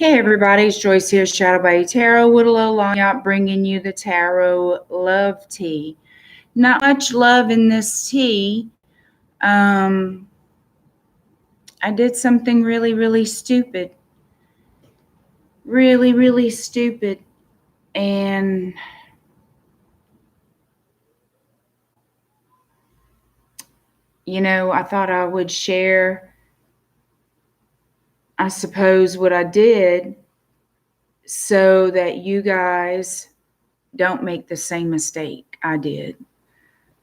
Hey everybody, it's Joyce here, Shadow by Tarot with a little long out, bringing you the Tarot Love Tea. Not much love in this tea. I did something really, really stupid. Really, really stupid. And I thought I would share, I suppose, what I did so that you guys don't make the same mistake I did.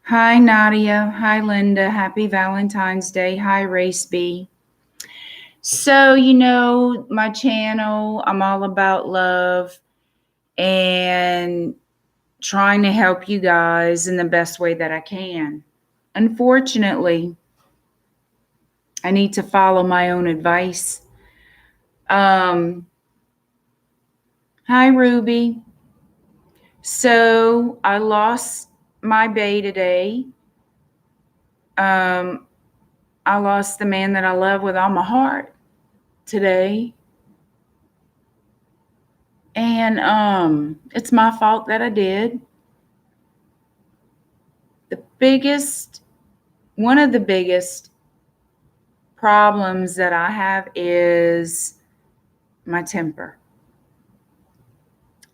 Hi, Nadia. Hi, Linda. Happy Valentine's Day. Hi, Race B. So, my channel, I'm all about love and trying to help you guys in the best way that I can. Unfortunately, I need to follow my own advice. Hi, Ruby. So, I lost my bae today. I lost the man that I love with all my heart today. And it's my fault that I did. One of the biggest problems that I have is my temper.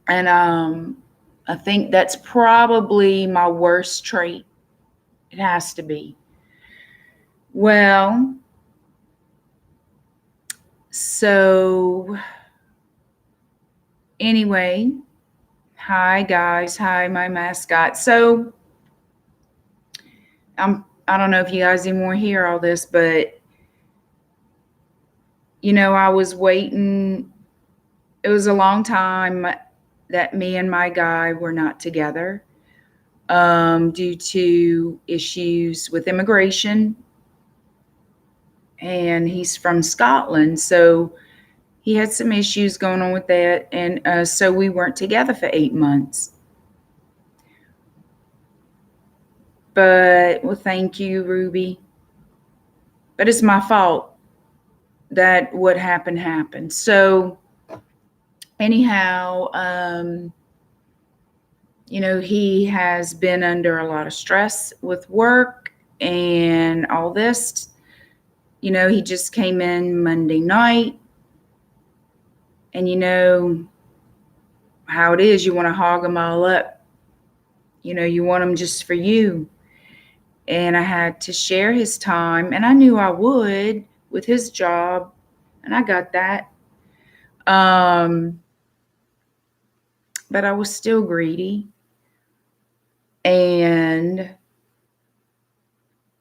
And I think that's probably my worst trait. It has to be. Well, so anyway, hi guys. Hi, my mascot. So I don't know if you guys even want to hear all this, but I was waiting. It was a long time that me and my guy were not together due to issues with immigration. And he's from Scotland, so he had some issues going on with that. And so we weren't together for 8 months. But, well, thank you, Ruby. But it's my fault that what happened. So anyhow, he has been under a lot of stress with work and all this. He just came in Monday night, and you know how it is. You want to hog them all up. You want them just for you. And I had to share his time, and I knew I would with his job, and I got that. But I was still greedy and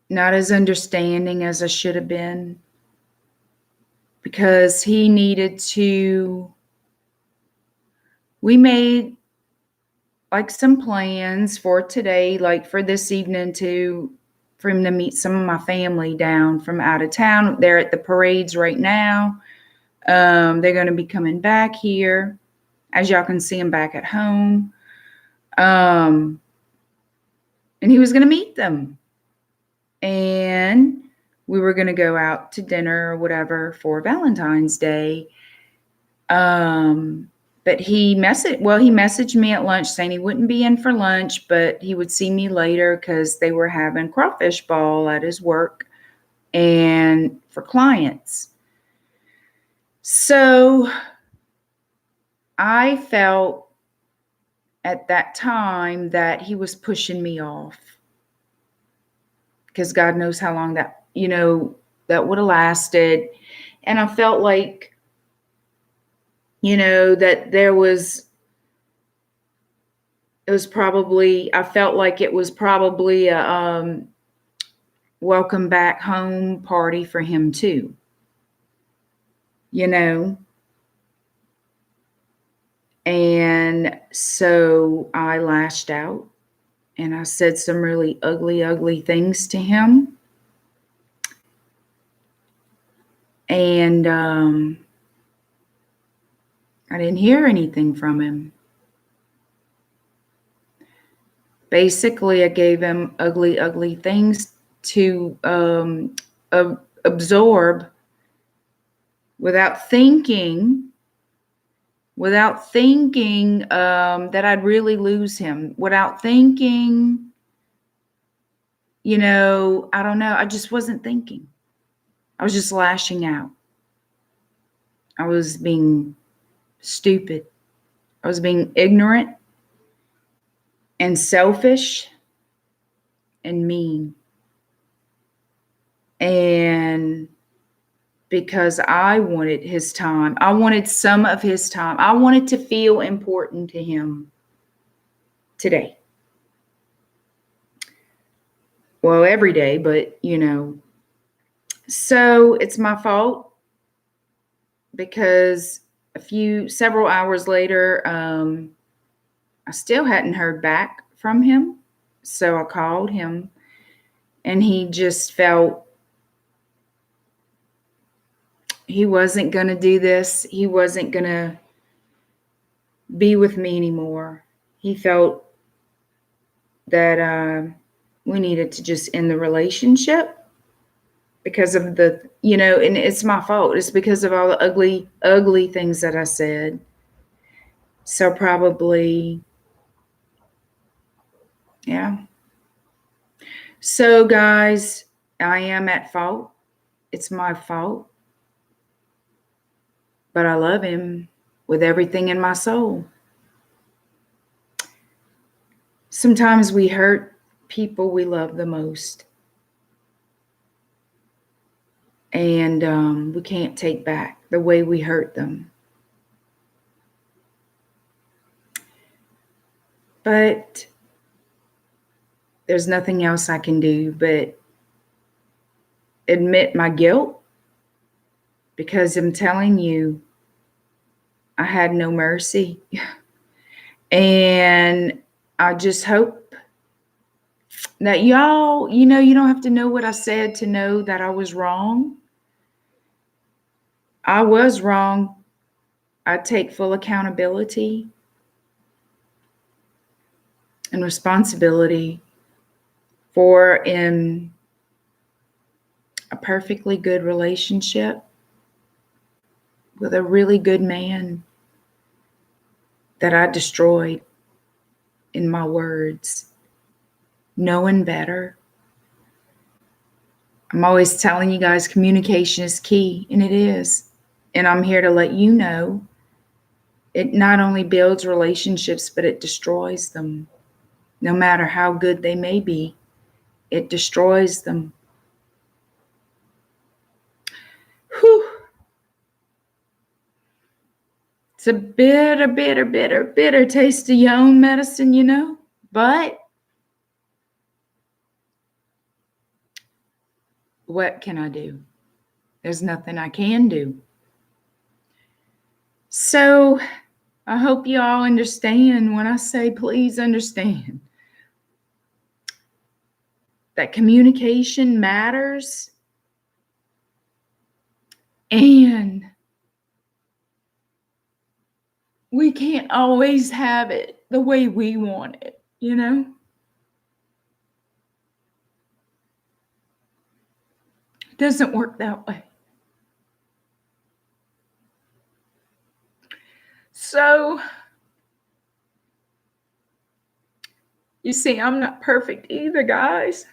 not as understanding as I should have been, because he needed to. We made like some plans for today, like for this evening, for him to meet some of my family down from out of town. They're at the parades right now. They're going to be coming back here. As y'all can see, I'm back at home. And he was going to meet them. And we were going to go out to dinner or whatever for Valentine's Day. But he messaged me at lunch saying he wouldn't be in for lunch, but he would see me later because they were having crawfish ball at his work and for clients. So I felt at that time that he was pushing me off, because God knows how long that would have lasted. And I felt like, that I felt like it was probably a welcome back home party for him too. And so I lashed out and I said some really ugly, ugly things to him. And I didn't hear anything from him. Basically, I gave him ugly, ugly things to absorb without thinking. without thinking that I'd really lose him, without thinking, I don't know. I just wasn't thinking. I was just lashing out. I was being stupid. I was being ignorant and selfish and mean. And because I wanted his time, I wanted some of his time. I wanted to feel important to him today. Well, every day, but So it's my fault because several hours later, I still hadn't heard back from him. So I called him and he just felt he wasn't going to do this. He wasn't going to be with me anymore. He felt that we needed to just end the relationship because of and it's my fault. It's because of all the ugly, ugly things that I said. So probably, yeah. So guys, I am at fault. It's my fault. But I love him with everything in my soul. Sometimes we hurt people we love the most. And we can't take back the way we hurt them. But there's nothing else I can do but admit my guilt, because I'm telling you, I had no mercy. And I just hope that y'all, you don't have to know what I said to know that I was wrong. I was wrong. I take full accountability and responsibility for in a perfectly good relationship with a really good man that I destroyed in my words, knowing better. I'm always telling you guys communication is key, and it is. And I'm here to let you know it not only builds relationships, but it destroys them. No matter how good they may be, it destroys them. Whew. It's a bitter, bitter, bitter, bitter taste of your own medicine, But what can I do? There's nothing I can do. So I hope you all understand when I say please understand that communication matters, and we can't always have it the way we want it, It doesn't work that way. So, you see, I'm not perfect either, guys.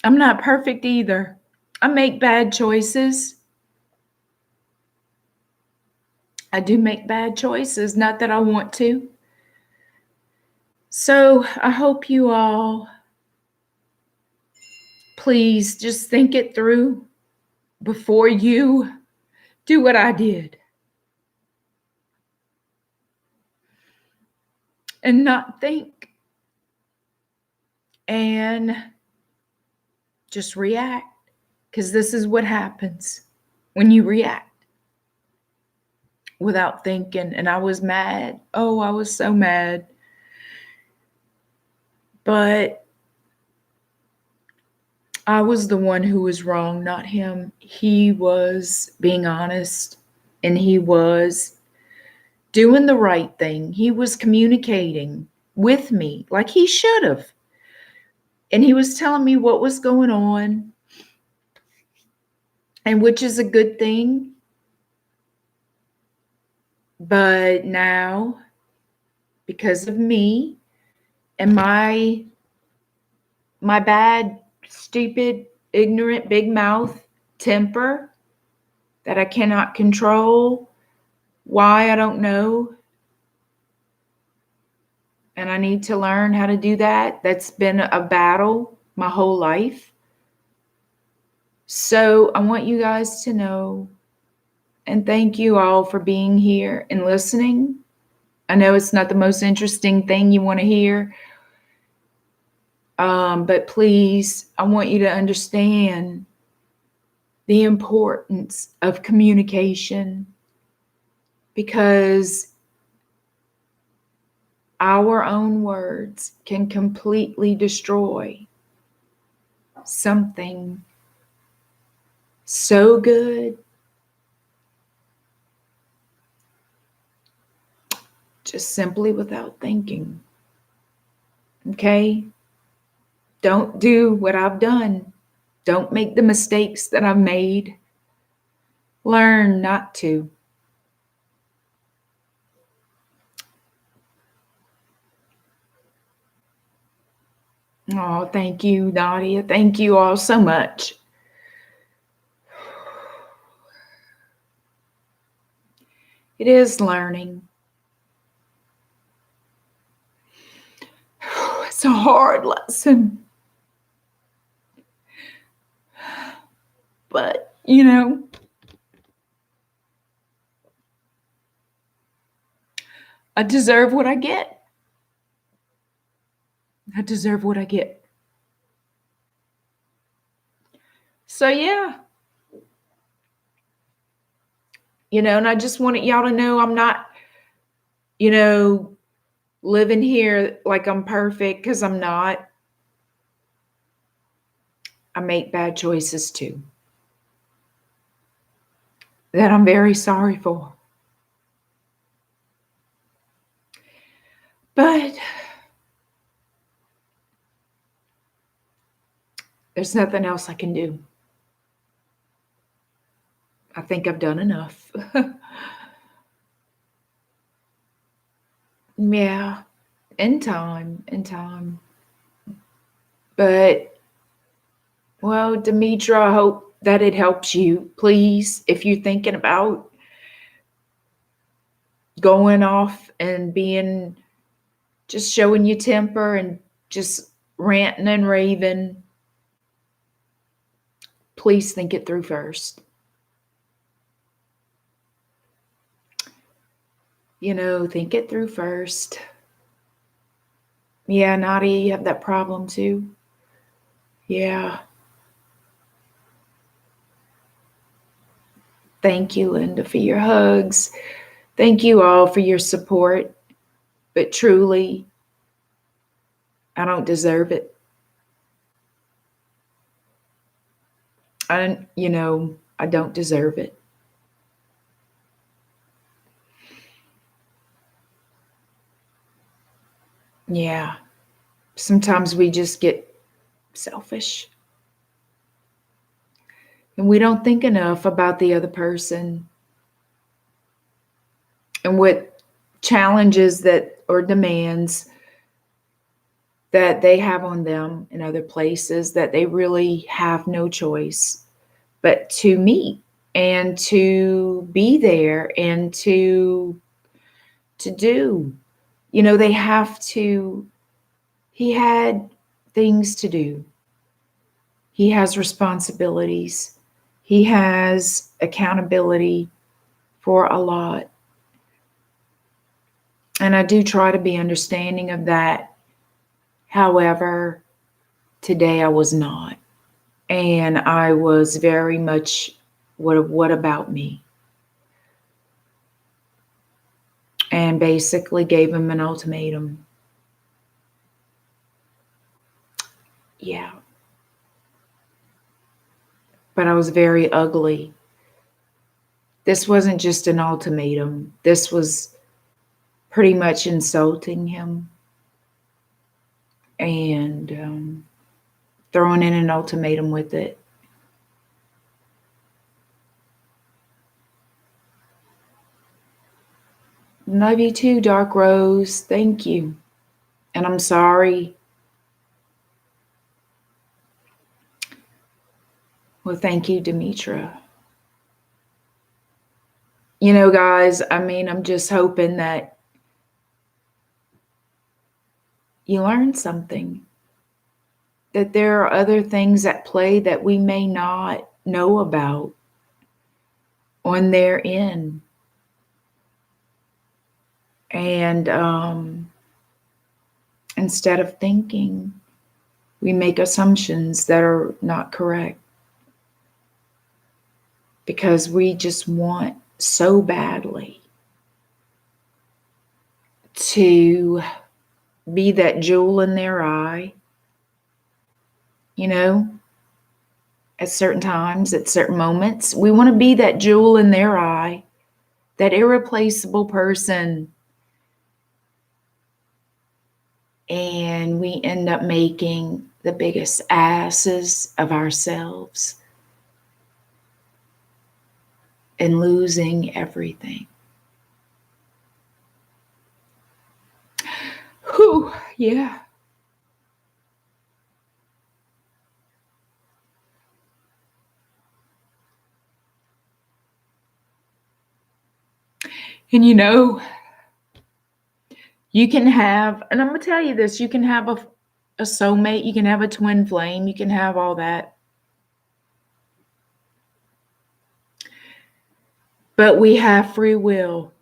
I'm not perfect either. I make bad choices. I do make bad choices, not that I want to. So I hope you all, please just think it through before you do what I did. And not think. And just react. Because this is what happens when you react without thinking. And I was mad. Oh, I was so mad. But I was the one who was wrong, not him. He was being honest, and he was doing the right thing. He was communicating with me like he should have. And he was telling me what was going on, and which is a good thing. But now, because of me and my bad, stupid, ignorant, big mouth temper that I cannot control, why, I don't know. And I need to learn how to do that. That's been a battle my whole life. So I want you guys to know, and thank you all for being here and listening. I know it's not the most interesting thing you want to hear, but please, I want you to understand the importance of communication, because our own words can completely destroy something so good just simply without thinking. Okay? Don't do what I've done. Don't make the mistakes that I've made. Learn not to. Oh, thank you, Nadia. Thank you all so much. It is learning. It's a hard lesson. But, I deserve what I get. I deserve what I get. So, yeah. And I just wanted y'all to know I'm not, living here like I'm perfect, because I'm not. I make bad choices too, that I'm very sorry for. But there's nothing else I can do. I think I've done enough. Yeah, in time. But, well, Demetra, I hope that it helps you. Please, if you're thinking about going off and being, just showing your temper and just ranting and raving, please think it through first. Think it through first. Yeah, Nadia, you have that problem too? Yeah. Thank you, Linda, for your hugs. Thank you all for your support. But truly, I don't deserve it. I don't deserve it. Yeah. Sometimes we just get selfish. And we don't think enough about the other person and what challenges that or demands that they have on them in other places that they really have no choice but to meet and to be there and to do. They have to. He had things to do. He has responsibilities. He has accountability for a lot. And I do try to be understanding of that. However, today I was not. And I was very much, what about me? And basically gave him an ultimatum. Yeah. But I was very ugly. This wasn't just an ultimatum. This was pretty much insulting him and throwing in an ultimatum with it. Love you too, Dark Rose. Thank you. And I'm sorry. Well, thank you, Demetra. You know, guys, I mean, I'm just hoping that you learn something, that there are other things at play that we may not know about on their end. And instead of thinking, we make assumptions that are not correct because we just want so badly to be that jewel in their eye, you know, at certain times, at certain moments. We want to be that jewel in their eye, that irreplaceable person. And we end up making the biggest asses of ourselves and losing everything. Whew, yeah. And you know, you can have, and I'm going to tell you this, you can have a soulmate, you can have a twin flame, you can have all that. But we have free will.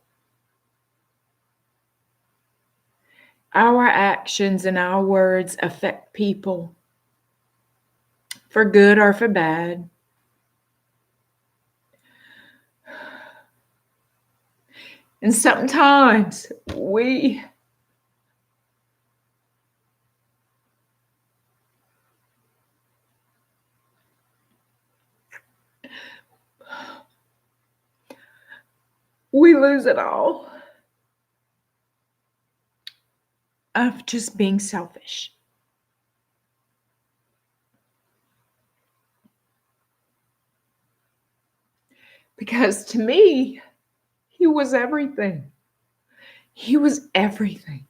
Our actions and our words affect people for good or for bad. And sometimes we lose it all of just being selfish. Because to me, he was everything. He was everything.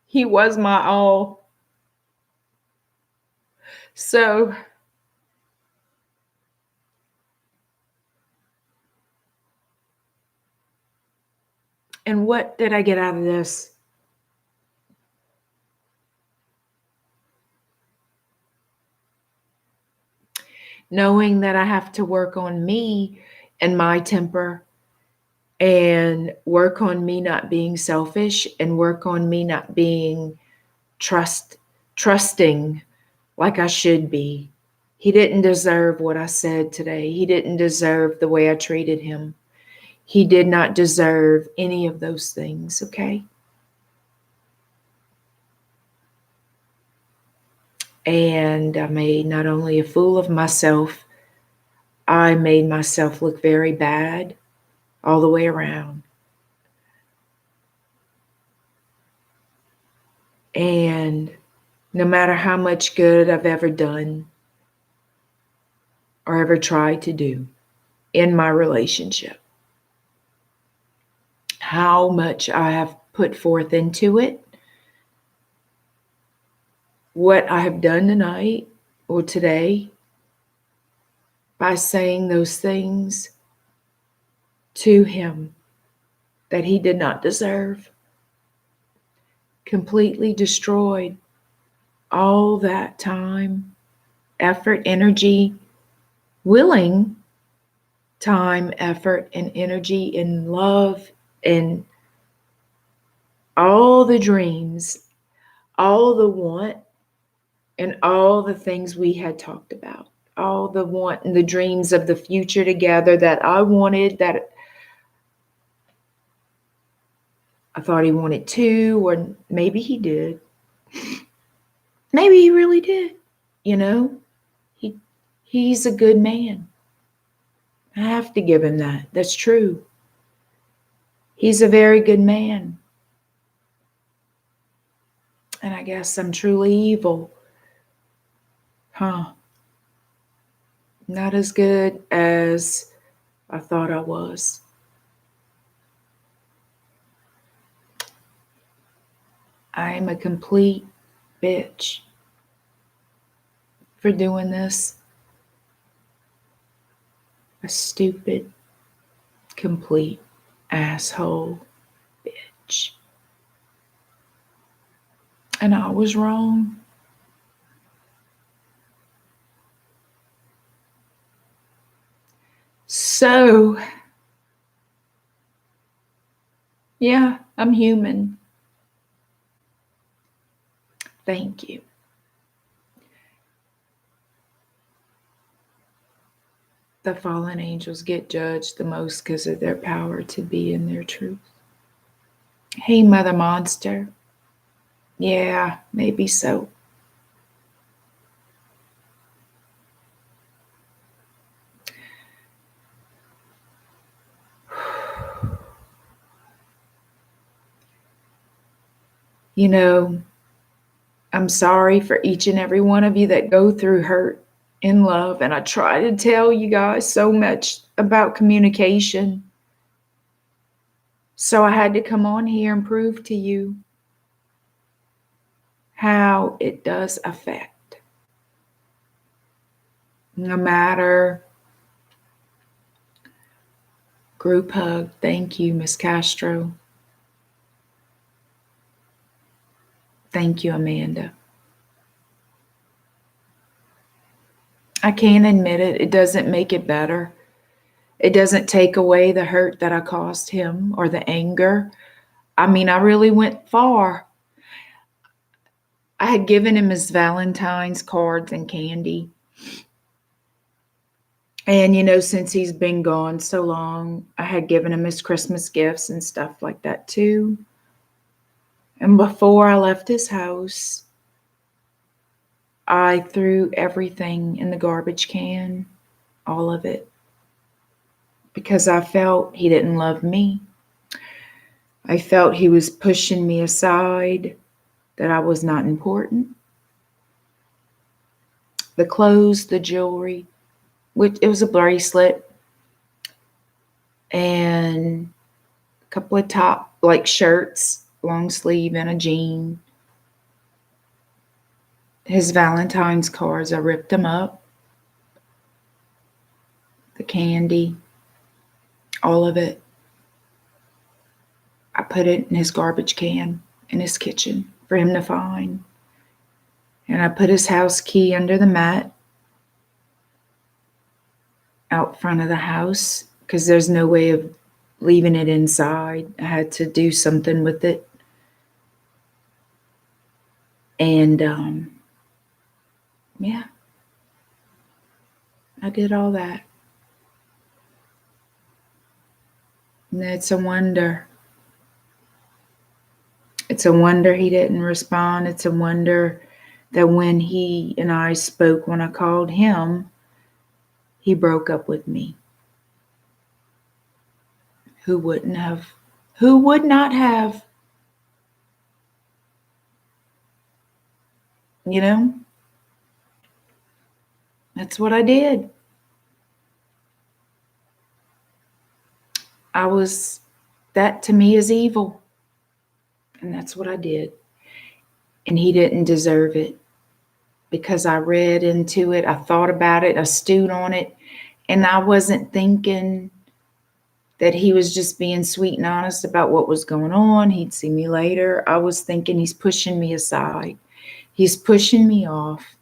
He was my all. So, and what did I get out of this? Knowing that I have to work on me and my temper and work on me not being selfish and work on me not being trusting like I should be. He didn't deserve what I said today. He didn't deserve the way I treated him. He did not deserve any of those things, okay? And I made not only a fool of myself, I made myself look very bad all the way around. And no matter how much good I've ever done or ever tried to do in my relationship, how much I have put forth into it, what I have done tonight or today by saying those things to him that he did not deserve, completely destroyed all that time, effort, energy, willing time, effort, and energy, and love, and all the dreams, all the want, and all the things we had talked about, all the want and the dreams of the future together that I wanted, that I thought he wanted too, or maybe he did. Maybe he really did. You know, he's a good man. I have to give him that. That's true. He's a very good man. And I guess I'm truly evil. Huh. Not as good as I thought I was. I'm a complete bitch for doing this. A stupid, complete asshole bitch. And I was wrong. So, yeah, I'm human. Thank you. The fallen angels get judged the most because of their power to be in their truth. Hey, Mother Monster. Yeah, maybe so. You know, I'm sorry for each and every one of you that go through hurt in love. And I try to tell you guys so much about communication. So I had to come on here and prove to you how it does affect. No matter. Group hug. Thank you, Miss Castro. Thank you, Amanda. I can't admit it. It doesn't make it better. It doesn't take away the hurt that I caused him or the anger. I mean, I really went far. I had given him his Valentine's cards and candy. And, since he's been gone so long, I had given him his Christmas gifts and stuff like that too. And before I left his house, I threw everything in the garbage can, all of it, because I felt he didn't love me. I felt he was pushing me aside, that I was not important. The clothes, the jewelry, which it was a bracelet and a couple of top like shirts, long sleeve and a jean. His Valentine's cards, I ripped them up. The candy, all of it. I put it in his garbage can in his kitchen for him to find. And I put his house key under the mat out front of the house because there's no way of leaving it inside. I had to do something with it. And yeah, I did all that. And it's a wonder. It's a wonder he didn't respond. It's a wonder that when he and I spoke, when I called him, he broke up with me. Who wouldn't have? Who would not have? That's what I did. That to me is evil. And that's what I did. And he didn't deserve it because I read into it. I thought about it. I stewed on it. And I wasn't thinking that he was just being sweet and honest about what was going on. He'd see me later. I was thinking he's pushing me aside. He's pushing me off.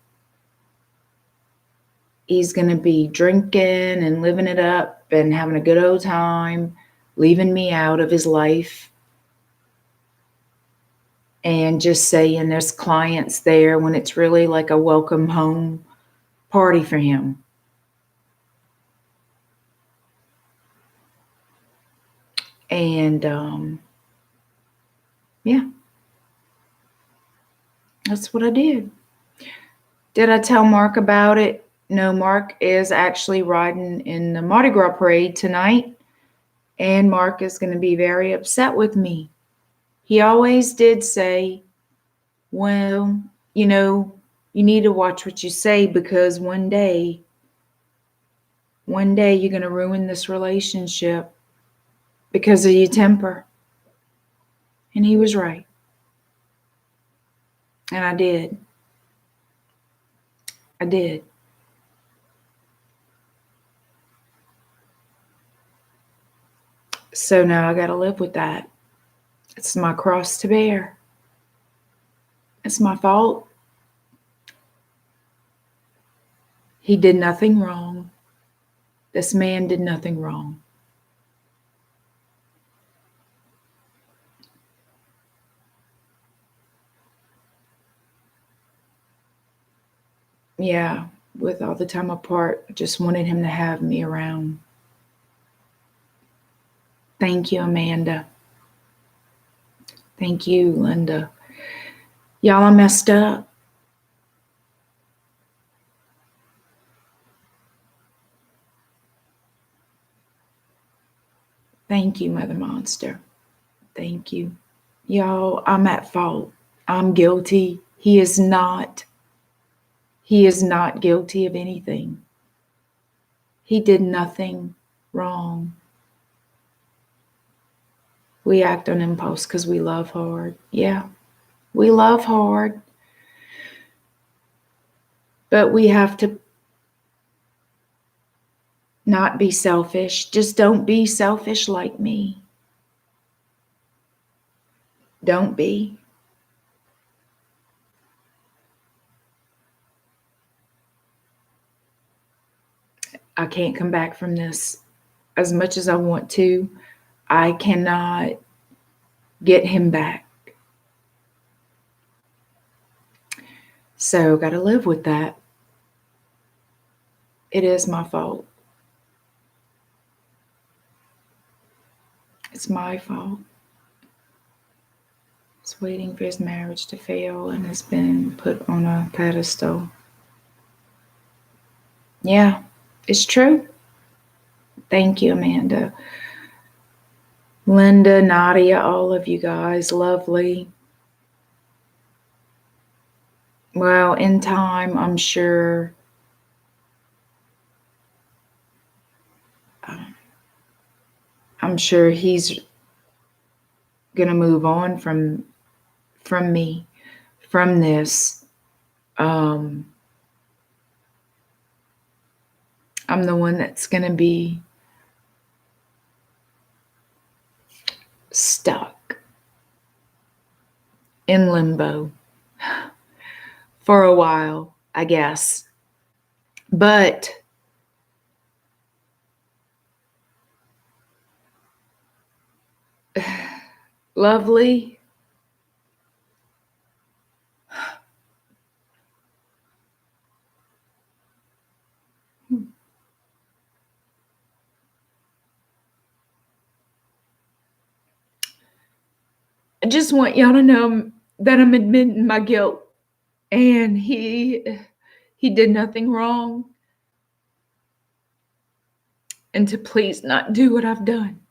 He's going to be drinking and living it up and having a good old time, leaving me out of his life. And just saying there's clients there when it's really like a welcome home party for him. And yeah, that's what I did. Did I tell Mark about it? No, Mark is actually riding in the Mardi Gras parade tonight. And Mark is going to be very upset with me. He always did say, well, you need to watch what you say because one day you're going to ruin this relationship because of your temper. And he was right. And I did. I did. So now I got to live with that. It's my cross to bear. It's my fault. He did nothing wrong. This man did nothing wrong. Yeah, with all the time apart, I just wanted him to have me around. Thank you, Amanda. Thank you, Linda. Y'all, I messed up. Thank you, Mother Monster. Thank you. Y'all, I'm at fault. I'm guilty. He is not. He is not guilty of anything. He did nothing wrong. We act on impulse because we love hard. Yeah, we love hard. But we have to not be selfish. Just don't be selfish like me. Don't be. I can't come back from this as much as I want to. I cannot get him back. So, got to live with that. It is my fault. It's my fault. He's waiting for his marriage to fail and has been put on a pedestal. Yeah, it's true. Thank you, Amanda. Linda, Nadia, all of you guys, lovely. Well, in time, I'm sure he's gonna move on from me, from this. I'm the one that's gonna be stuck in limbo for a while, I guess. But lovely. I just want y'all to know that I'm admitting my guilt, and he did nothing wrong, and to please not do what I've done.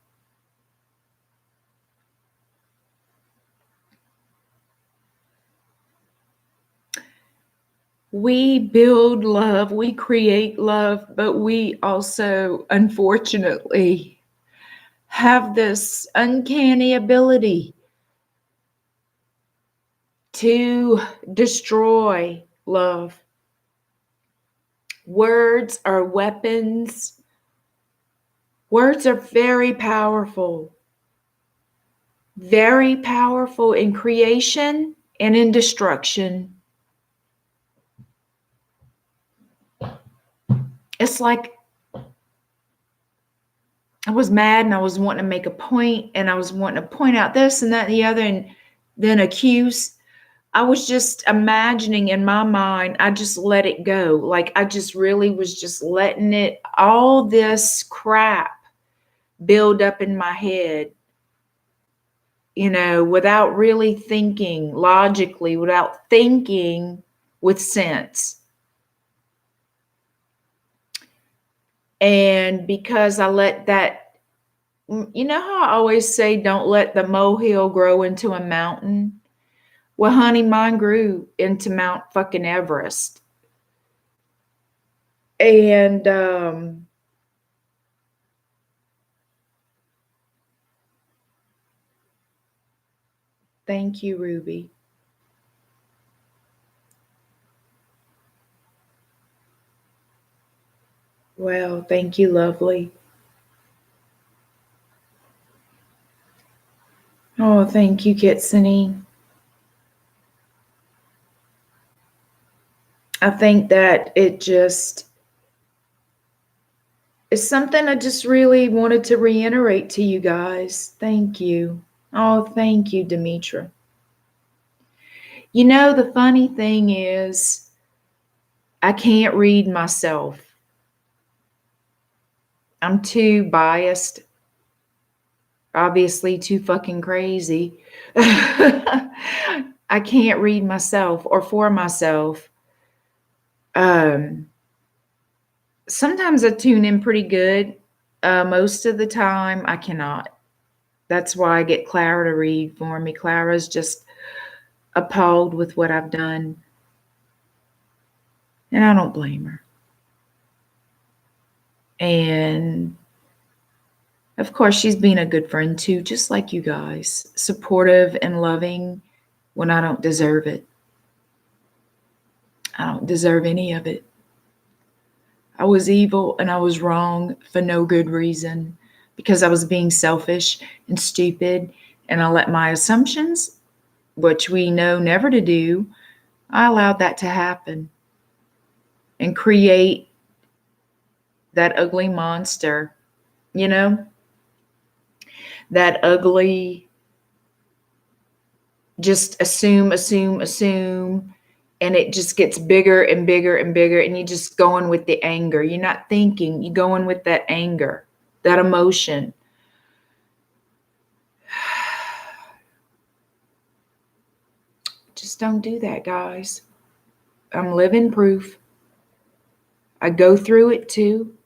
We build love, we create love, but we also, unfortunately, have this uncanny ability to destroy love. Words are weapons. Words are very powerful in creation and in destruction. It's like I was mad and I was wanting to make a point and I was wanting to point out this and that and the other and then accuse. I was just imagining in my mind, I just let it go. Like I just really was just letting it, all this crap build up in my head, without really thinking logically, without thinking with sense. And because I let that, how I always say, don't let the molehill grow into a mountain. Well, honey, mine grew into Mount fucking Everest. And thank you, Ruby. Well, thank you, lovely. Oh, thank you, Kitsune. I think that it just is something I just really wanted to reiterate to you guys. Thank you. Oh, thank you, Demetra. You know, the funny thing is, I can't read myself. I'm too biased, obviously, too fucking crazy. I can't read myself or for myself. Um, Sometimes I tune in pretty good. Most of the time, I cannot. That's why I get Clara to read for me. Clara's just appalled with what I've done, and I don't blame her. And of course, she's been a good friend too, just like you guys, supportive and loving when I don't deserve it. I don't deserve any of it. I was evil and I was wrong for no good reason because I was being selfish and stupid, and I let my assumptions, which we know never to do, I allowed that to happen and create that ugly monster, you know, that ugly, just assume, and it just gets bigger and bigger and bigger, and you just going with the anger. You're not thinking, you're going with that anger, that emotion. Just don't do that, guys. I'm living proof. I go through it too.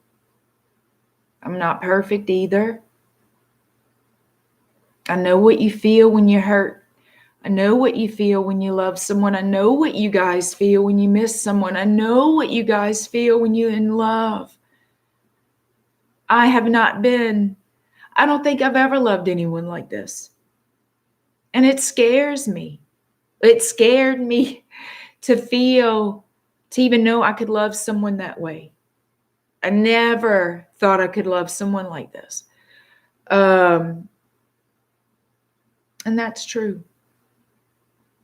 I'm not perfect either. I know what you feel when you're hurt. I know what you feel when you love someone. I know what you guys feel when you miss someone. I know what you guys feel when you're in love. I have not been, I don't think I've ever loved anyone like this. And it scares me. It scared me to feel, to even know I could love someone that way. I never thought I could love someone like this. And that's true.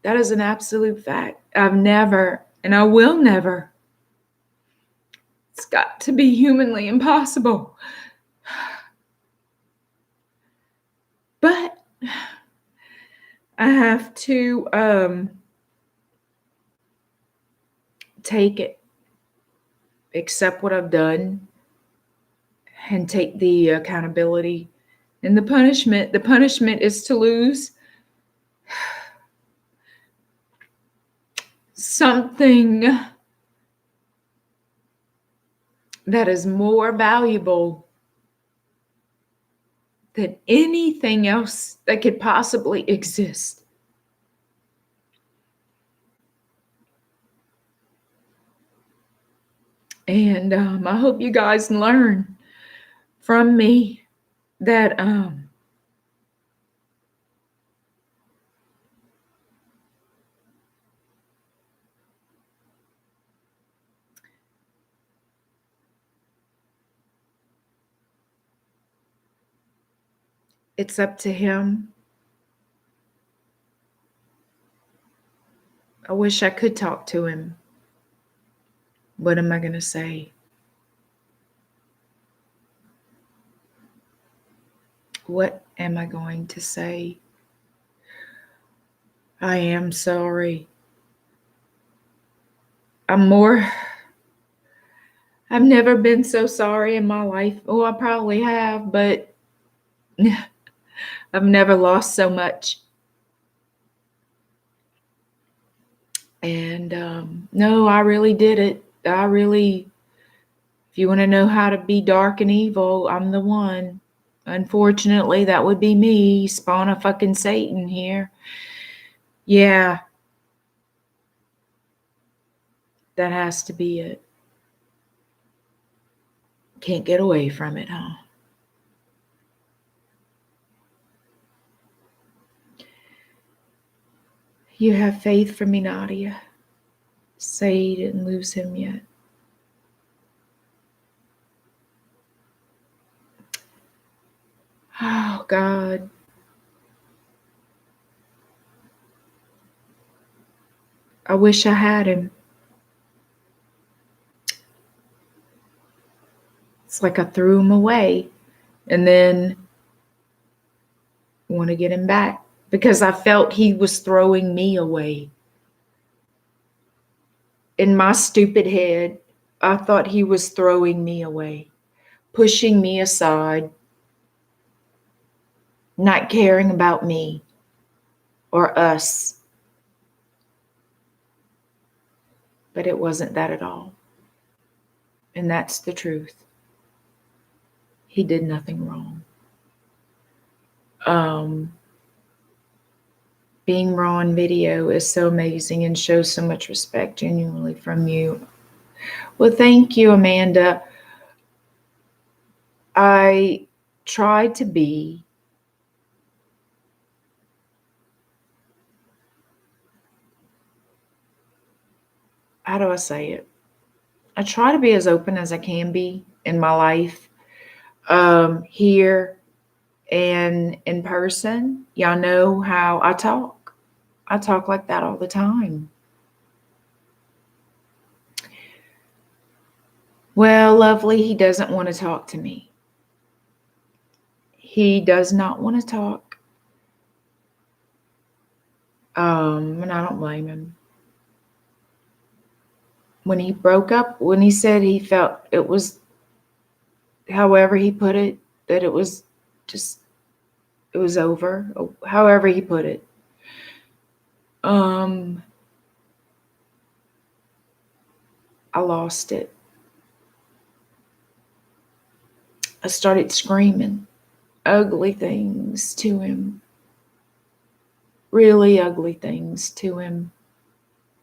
That is an absolute fact. I've never, and I will never. It's got to be humanly impossible. But I have to take it, accept what I've done, and take the accountability and the punishment. The punishment is to lose something that is more valuable than anything else that could possibly exist. And I hope you guys learn from me that it's up to him. I wish I could talk to him. What am I going to say? What am I going to say? I am sorry. I've never been so sorry in my life. Oh, I probably have, but I've never lost so much. And no, I really did it. If you want to know how to be dark and evil, I'm the one. Unfortunately, that would be me, spawn of fucking Satan here. Yeah, that has to be it. Can't get away from it, huh? You have faith for me, Nadia. Say you didn't lose him yet. Oh, God. I wish I had him. It's like I threw him away and then want to get him back because I felt he was throwing me away. In my stupid head, I thought he was throwing me away, pushing me aside, not caring about me or us. But it wasn't that at all. And that's the truth. He did nothing wrong. Being raw on video is so amazing and shows so much respect genuinely from you. Well, thank you, Amanda. I tried to be how do I say it? I try to be as open as I can be in my life, here and in person. Y'all know how I talk. I talk like that all the time. Well, lovely, he doesn't want to talk to me. He does not want to talk. And I don't blame him. When he broke up, when he said he felt it was, however he put it, that it was just, it was over, however he put it. I lost it. I started screaming ugly things to him. Really ugly things to him.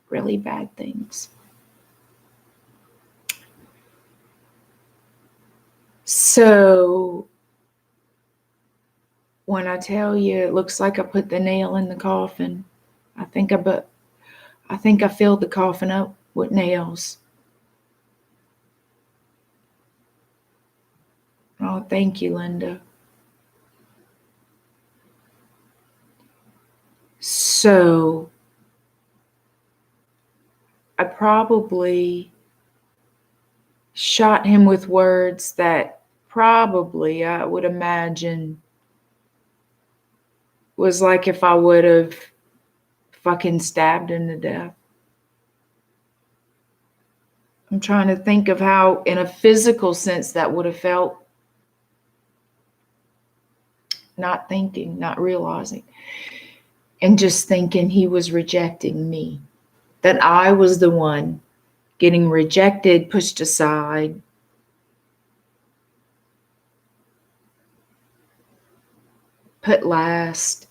Really bad things. So when I tell you it looks like I put the nail in the coffin, I think I filled the coffin up with nails. Oh, thank you, Linda. So I probably shot him with words that probably I would imagine was like if I would have fucking stabbed him to death. I'm trying to think of how, in a physical sense, that would have felt. Not thinking, not realizing, and just thinking he was rejecting me. That I was the one getting rejected, pushed aside. Put last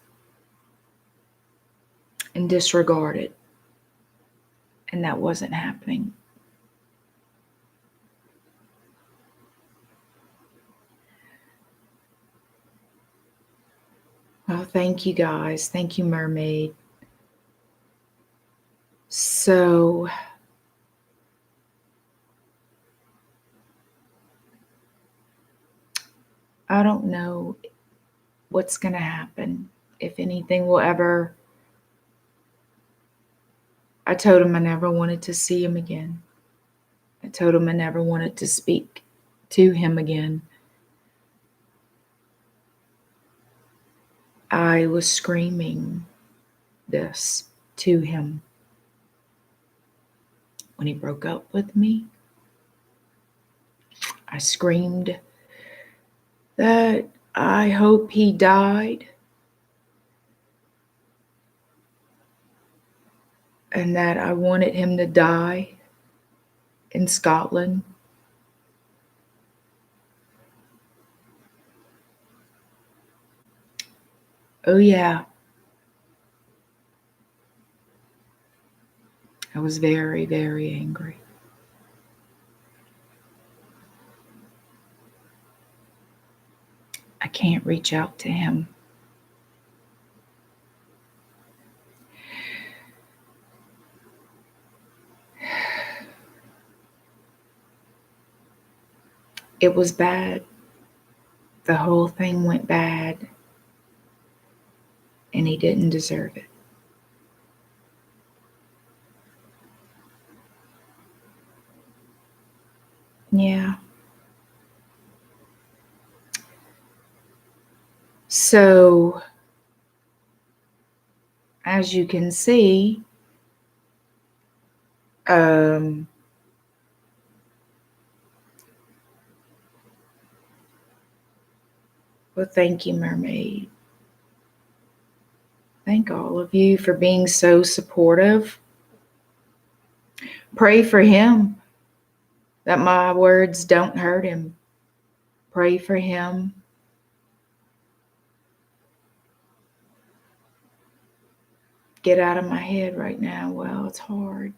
and disregarded. And that wasn't happening. Oh, thank you guys. Thank you, Mermaid. So I don't know what's going to happen. If anything will ever. I told him I never wanted to see him again. I told him I never wanted to speak to him again. I was screaming this to him when he broke up with me. I screamed that I hope he died and that I wanted him to die in Scotland. Oh, yeah. I was very, very angry. I can't reach out to him. It was bad. The whole thing went bad. and he didn't deserve it. Yeah. So, as you can see, well, thank you, Mermaid. Thank all of you for being so supportive. Pray for him that my words don't hurt him. Pray for him. Get out of my head right now. Well, it's hard.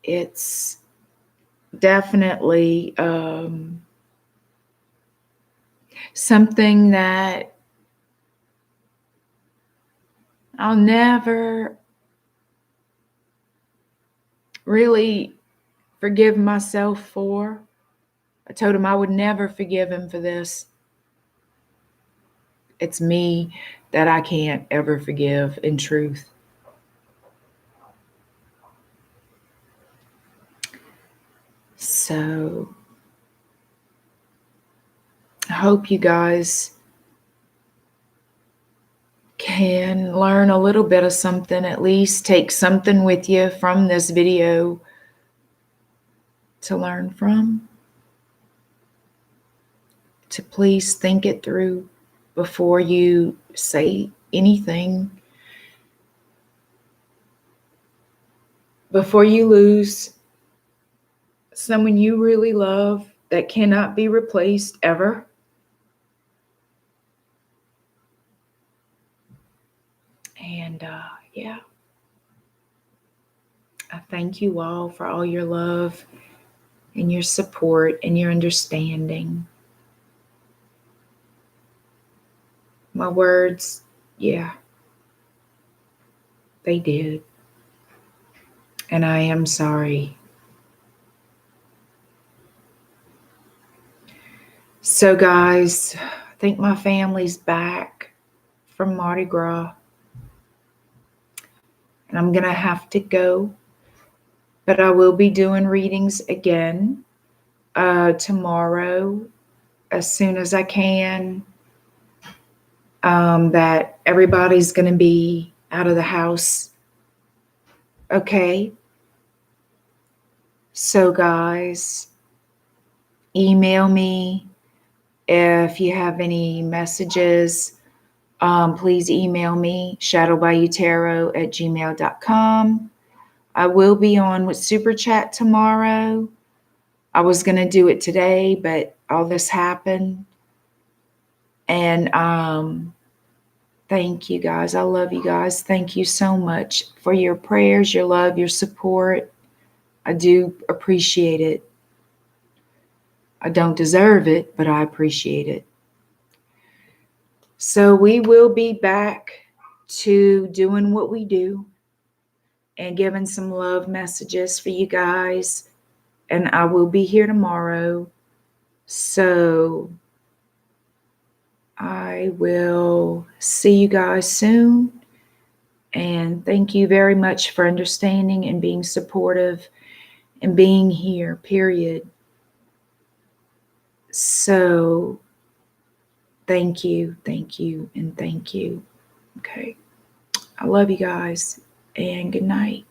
It's definitely something that I'll never really forgive myself for. I told him I would never forgive him for this. It's me that I can't ever forgive, in truth. So I hope you guys can learn a little bit of something, at least take something with you from this video to learn from. To please think it through before you say anything. Before you lose someone you really love that cannot be replaced ever. And yeah, I thank you all for all your love and your support and your understanding. My words, yeah, they did. And I am sorry. So guys, I think my family's back from Mardi Gras. And I'm going to have to go. But I will be doing readings again tomorrow as soon as I can. That everybody's going to be out of the house. Okay. So guys, email me if you have any messages. Please email me, shadowbyutarot@gmail.com. I will be on with Super Chat tomorrow. I was going to do it today, but all this happened. And thank you guys. I love you guys. Thank you so much for your prayers, your love, your support. I do appreciate it. I don't deserve it, but I appreciate it. So we will be back to doing what we do and giving some love messages for you guys. And I will be here tomorrow. So I will see you guys soon. And thank you very much for understanding and being supportive and being here, period. So thank you, and thank you. Okay. I love you guys, and good night.